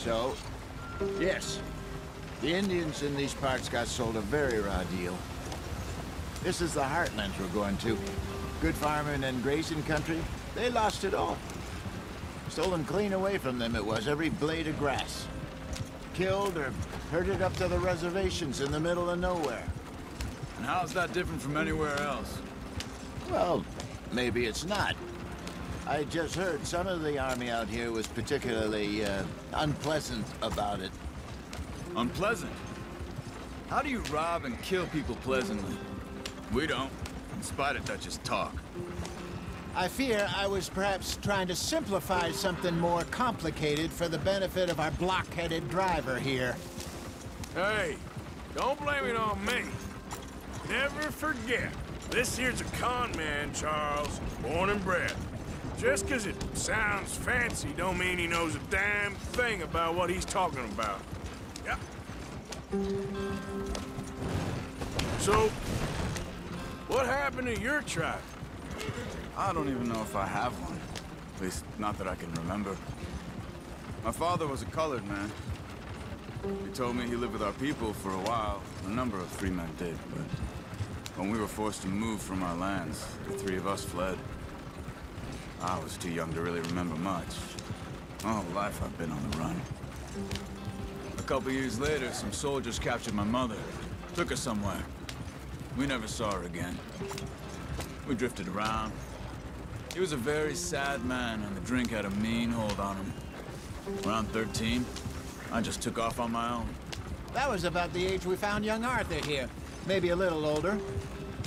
so. Yes, the Indians in these parts got sold a very raw deal. This is the heartlands we're going to. Good farming and grazing country, they lost it all. Stolen clean away from them it was, every blade of grass. Killed or herded up to the reservations in the middle of nowhere. And how's that different from anywhere else? Well, maybe it's not. I just heard some of the army out here was particularly, unpleasant about it. Unpleasant? How do you rob and kill people pleasantly? We don't, in spite of Dutch's talk. I fear I was perhaps trying to simplify something more complicated for the benefit of our block-headed driver here. Hey, don't blame it on me. Never forget, this here's a con man, Charles, born and bred. Just 'cause it sounds fancy don't mean he knows a damn thing about what he's talking about. Yeah. So, what happened to your tribe? I don't even know if I have one. At least, not that I can remember. My father was a colored man. He told me he lived with our people for a while. A number of free men did, but when we were forced to move from our lands, the three of us fled. I was too young to really remember much. All life I've been on the run. A couple years later, some soldiers captured my mother. Took her somewhere. We never saw her again. We drifted around. He was a very sad man, and the drink had a mean hold on him. Around 13, I just took off on my own. That was about the age we found young Arthur here. Maybe a little older.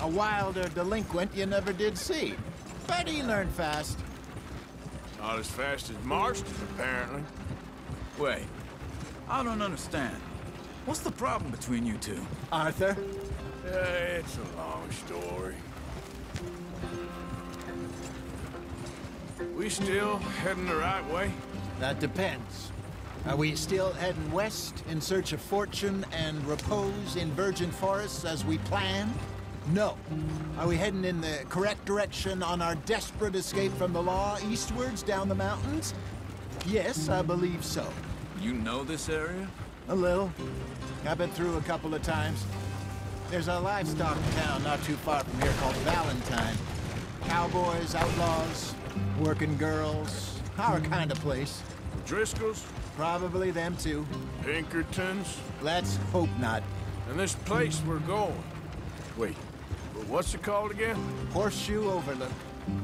A wilder delinquent you never did see. But he learned fast. Not as fast as Marston, apparently. Wait, I don't understand. What's the problem between you two? Arthur? It's a long story. We still heading the right way? That depends. Are we still heading west in search of fortune and repose in virgin forests as we planned? No. Are we heading in the correct direction on our desperate escape from the law eastwards down the mountains? Yes, I believe so. You know this area? A little. I've been through a couple of times. There's a livestock town not too far from here called Valentine. Cowboys, outlaws, working girls, our kind of place. Driscolls? Probably them too. Pinkertons? Let's hope not. And this place we're going. Wait, what's it called again? Horseshoe Overlook.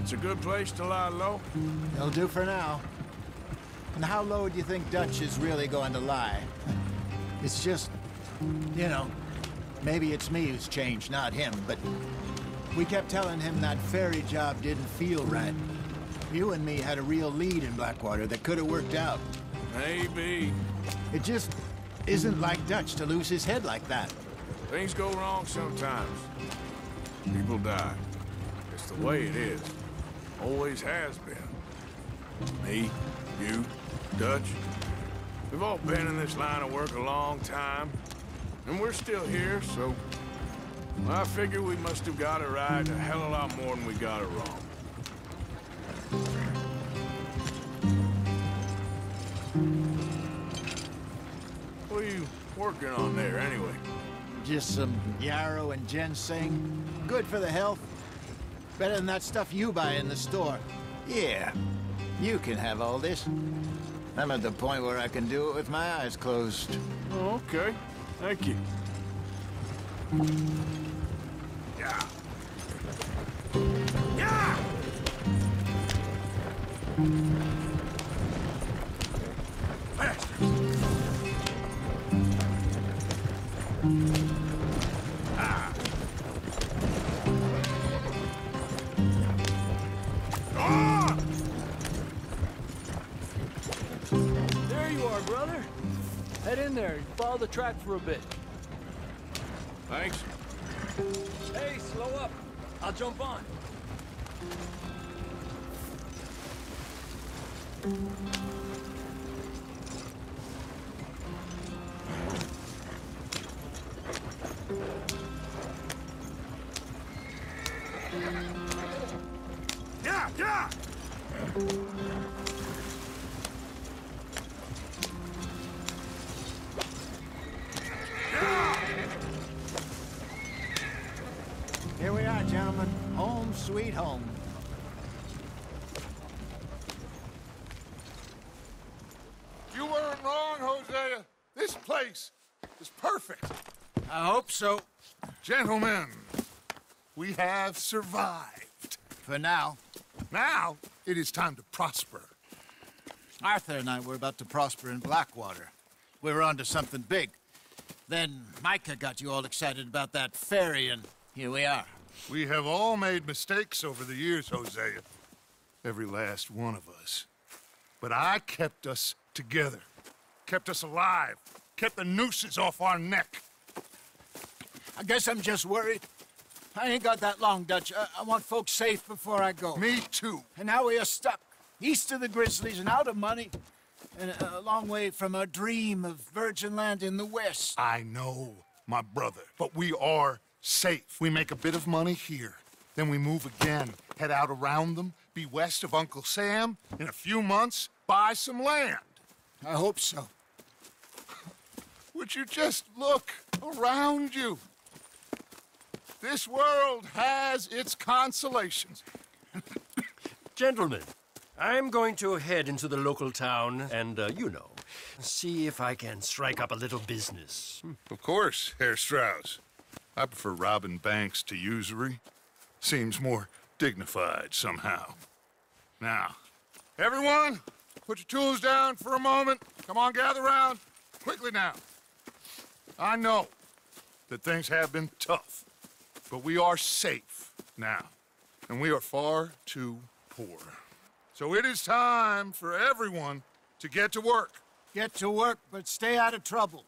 It's a good place to lie low? It'll do for now. And how low do you think Dutch is really going to lie? It's just, you know, maybe it's me who's changed, not him, but we kept telling him that ferry job didn't feel right. You and me had a real lead in Blackwater that could have worked out. Maybe. It just isn't like Dutch to lose his head like that. Things go wrong sometimes. People die. It's the way it is. Always has been. Me, you, Dutch. We've all been in this line of work a long time. And we're still here, so... I figure we must have got it right a hell of a lot more than we got it wrong. What are you working on there, anyway? Just some yarrow and ginseng. Good for the health. Better than that stuff you buy in the store. Yeah, you can have all this. I'm at the point where I can do it with my eyes closed. Oh, okay. Thank you. Yeah. Yeah! Faster! Ah! Ah! There you are, brother. Head in there. Follow the track for a bit. Thanks. Hey, slow up. I'll jump on. Yeah, yeah! home. You weren't wrong, Hosea. This place is perfect. I hope so. Gentlemen, we have survived. For now. Now, it is time to prosper. Arthur and I were about to prosper in Blackwater. We were onto something big. Then Micah got you all excited about that ferry, and here we are. We have all made mistakes over the years, Hosea. Every last one of us. But I kept us together. Kept us alive. Kept the nooses off our neck. I guess I'm just worried. I ain't got that long, Dutch. I want folks safe before I go. Me too. And now we are stuck, east of the Grizzlies and out of money, and a long way from our dream of virgin land in the west. I know, my brother, but we are safe. We make a bit of money here, then we move again, head out around them, be west of Uncle Sam, in a few months, buy some land. I hope so. Would you just look around you? This world has its consolations. Gentlemen, I'm going to head into the local town and, see if I can strike up a little business. Of course, Herr Strauss. I prefer robbing banks to usury. Seems more dignified somehow. Now, everyone, put your tools down for a moment. Come on, gather round. Quickly now. I know that things have been tough, but we are safe now, and we are far too poor. So it is time for everyone to get to work. Get to work, but stay out of trouble.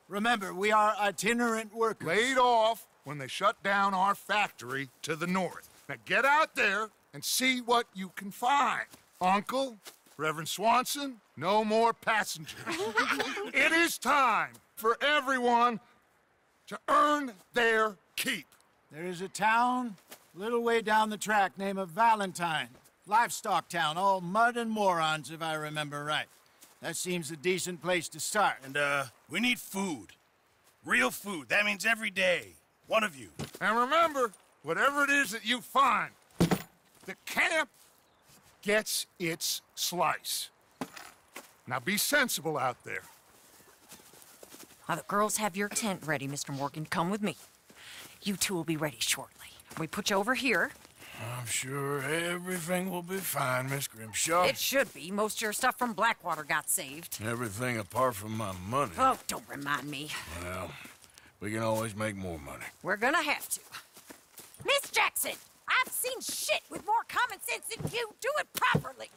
Remember, we are itinerant workers. Laid off when they shut down our factory to the north. Now get out there and see what you can find. Uncle, Reverend Swanson, no more passengers. It is time for everyone to earn their keep. There is a town a little way down the track named Valentine. Livestock town, all mud and morons, if I remember right. That seems a decent place to start. And, we need food. Real food. That means every day. One of you. And remember, whatever it is that you find, the camp gets its slice. Now be sensible out there. While the girls have your tent ready, Mr. Morgan, come with me. You two will be ready shortly. We put you over here. I'm sure everything will be fine, Miss Grimshaw. It should be. Most of your stuff from Blackwater got saved. Everything apart from my money. Oh, don't remind me. Well, we can always make more money. We're gonna have to. Miss Jackson, I've seen shit with more common sense than you. Do it properly.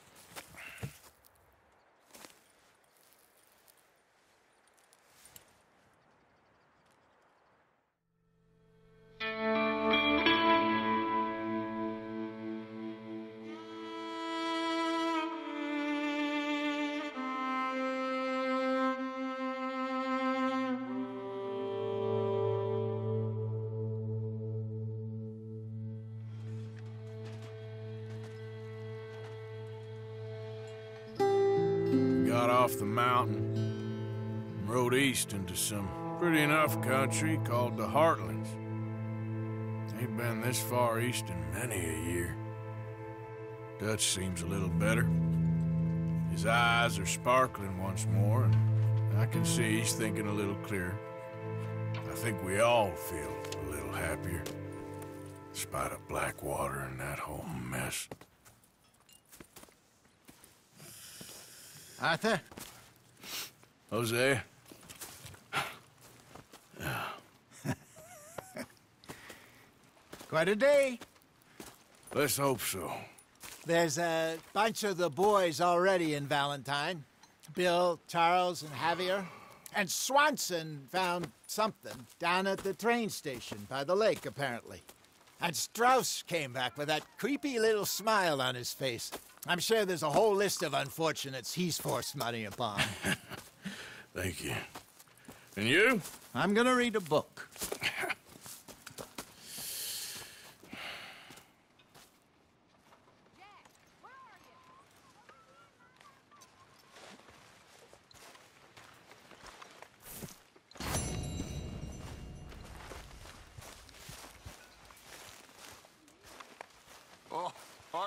Got off the mountain and rode east into some pretty enough country called the Heartlands. Ain't been this far east in many a year. Dutch seems a little better. His eyes are sparkling once more, and I can see he's thinking a little clearer. I think we all feel a little happier, in spite of Blackwater and that whole mess. Arthur? Hosea? Quite a day. Let's hope so. There's a bunch of the boys already in Valentine. Bill, Charles, and Javier. And Swanson found something down at the train station by the lake, apparently. And Strauss came back with that creepy little smile on his face. I'm sure there's a whole list of unfortunates he's forced money upon. Thank you. And you? I'm gonna read a book.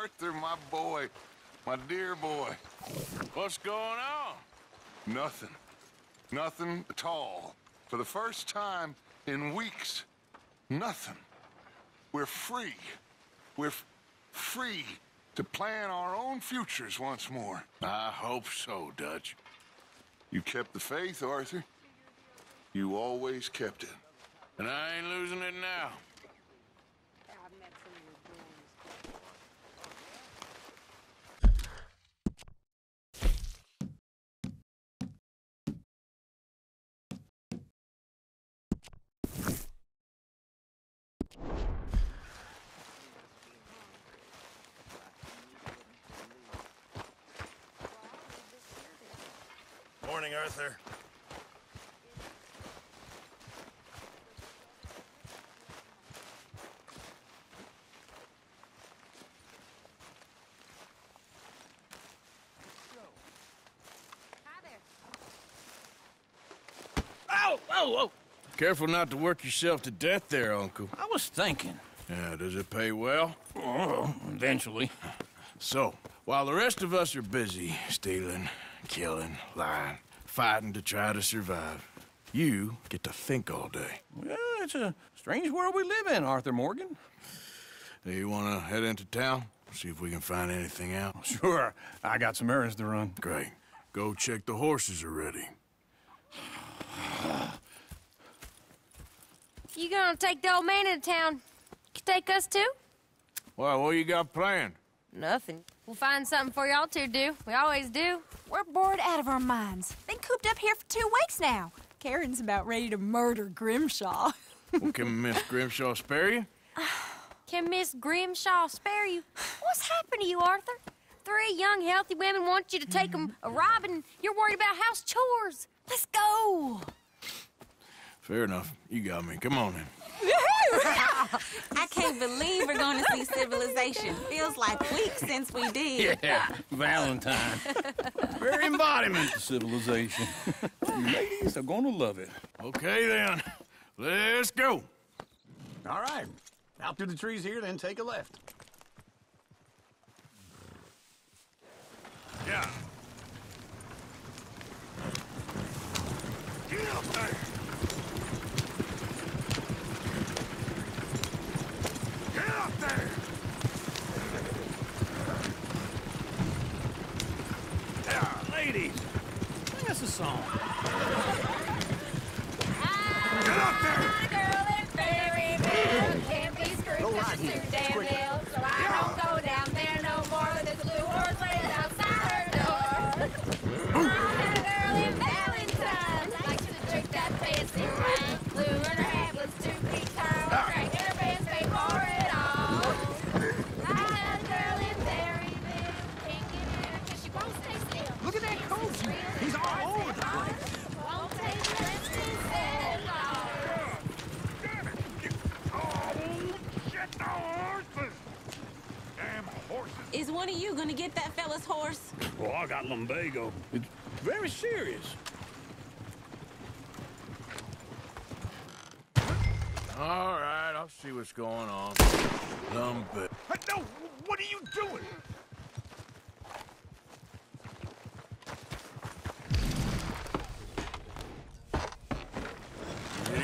Arthur, my boy. My dear boy. What's going on? Nothing. Nothing at all. For the first time in weeks, nothing. We're free. We're free to plan our own futures once more. I hope so, Dutch. You kept the faith, Arthur. You always kept it. And I ain't losing it now. Morning, Arthur. Ow! Whoa, whoa! Careful not to work yourself to death there, Uncle. I was thinking. Yeah, does it pay well? Oh, eventually. So, while the rest of us are busy stealing, killing, lying, fighting to try to survive, you get to think all day. Well, it's a strange world we live in, Arthur Morgan. Do you want to head into town? See if we can find anything out? Sure. I got some errands to run. Great. Go check the horses are ready. You gonna take the old man into town? You take us too? Well, what you got planned? Nothing. We'll find something for y'all to do. We always do. We're bored out of our minds. Been cooped up here for 2 weeks now. Karen's about ready to murder Grimshaw. Well, can Miss Grimshaw spare you? Can Miss Grimshaw spare you? What's happened to you, Arthur? 3 young, healthy women want you to take them a robbing. You're worried about house chores. Let's go. Fair enough. You got me. Come on in. I can't believe we're going to see civilization. Feels like weeks since we did. Yeah, Valentine. Very embodiment of civilization. You ladies are going to love it. Okay, then. Let's go. All right. Out through the trees here, then take a left. Yeah. Get up there. Get up there. Yeah, ladies, sing us a song. Get up there. Girl in Berryville can't be screwed 'cause she's too damn ill. So I don't go down there no more with this blue horse laying outside her door. I had a girl in Valentine likes to drink that fancy wine. Blue and her hat was 2 feet tall. Drank her pants paid for it all. I had a girl in Berryville can't get in her 'cause she won't stay still. Look at that coach. He's all over the place. Won't take less than $7. Shit, the horses. Damn horses. Is one of you going to get that fella's horse? Oh, I got lumbago. It's very serious. All right, I'll see what's going on. Lumber. No, what are you doing?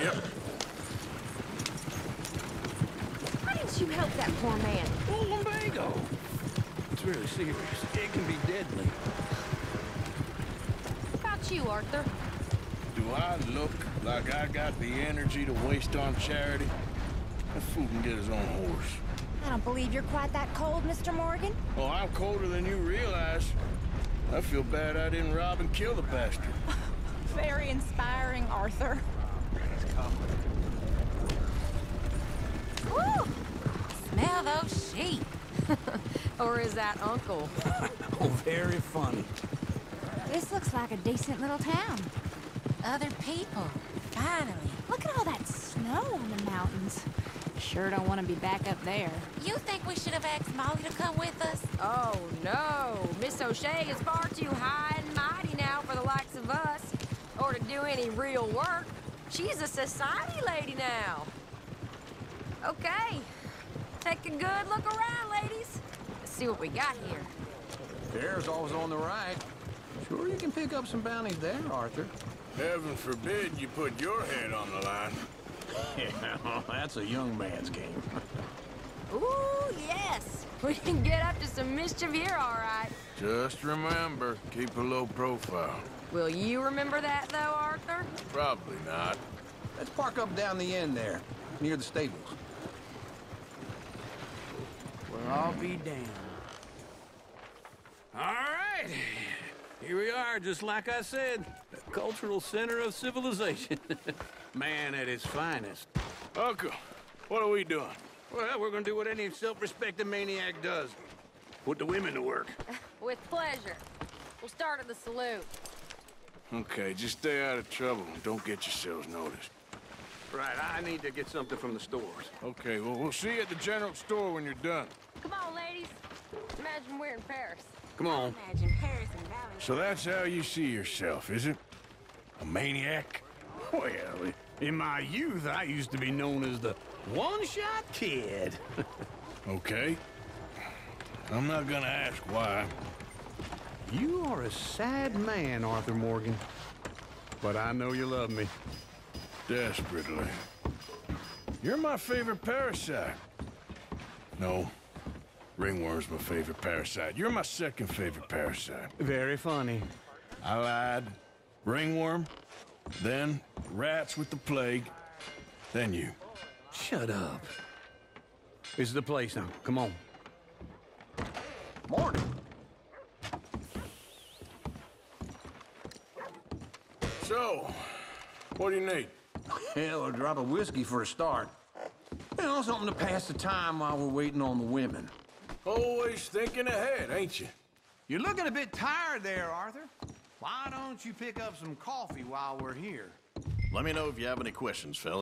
Yep. Why didn't you help that poor man? Oh, lumbago. It's really serious. It can be deadly. What about you, Arthur? Do I look like I got the energy to waste on charity? That fool can get his own horse. I don't believe you're quite that cold, Mr. Morgan. Oh, I'm colder than you realize. I feel bad I didn't rob and kill the bastard. Very inspiring, Arthur. Woo! Smell those sheep. Or is that Uncle? Oh, very funny. This looks like a decent little town. Other people. Finally. Look at all that snow on the mountains. Sure don't want to be back up there. You think we should have asked Molly to come with us? Oh, no. Miss O'Shea is far too high and mighty now for the likes of us. Or to do any real work. She's a society lady now. Okay. Take a good look around, ladies. see what we got here. Bear's always on the right. Sure you can pick up some bounties there, Arthur. Heaven forbid you put your head on the line. Yeah, that's a young man's game. Ooh, yes. We can get up to some mischief here, all right. Just remember, keep a low profile. Will you remember that, though, Arthur? Probably not. Let's park up down the end there, near the stables. Well, I'll be damned. All right. Here we are, just like I said. The cultural center of civilization. Man at its finest. Uncle, what are we doing? Well, we're gonna do what any self-respecting maniac does. Put the women to work. With pleasure. We'll start at the saloon. Okay, just stay out of trouble and don't get yourselves noticed. Right, I need to get something from the stores. Okay, well, we'll see you at the general store when you're done. Come on, ladies. Imagine we're in Paris. Come on. Imagine Paris and Valley. So that's how you see yourself, is it? A maniac? Well, in my youth, I used to be known as the one-shot kid. Okay. I'm not gonna ask why. You are a sad man, Arthur Morgan. But I know you love me. Desperately. You're my favorite parasite. No. Ringworm's my favorite parasite. You're my second favorite parasite. Very funny. I lied. Ringworm, then rats with the plague, then you. Shut up. This is the place now. Come on. Morning. So, what do you need? Hell, a drop of whiskey for a start. You know, something to pass the time while we're waiting on the women. Always thinking ahead, ain't you? You're looking a bit tired there, Arthur. Why don't you pick up some coffee while we're here? Let me know if you have any questions, fellas.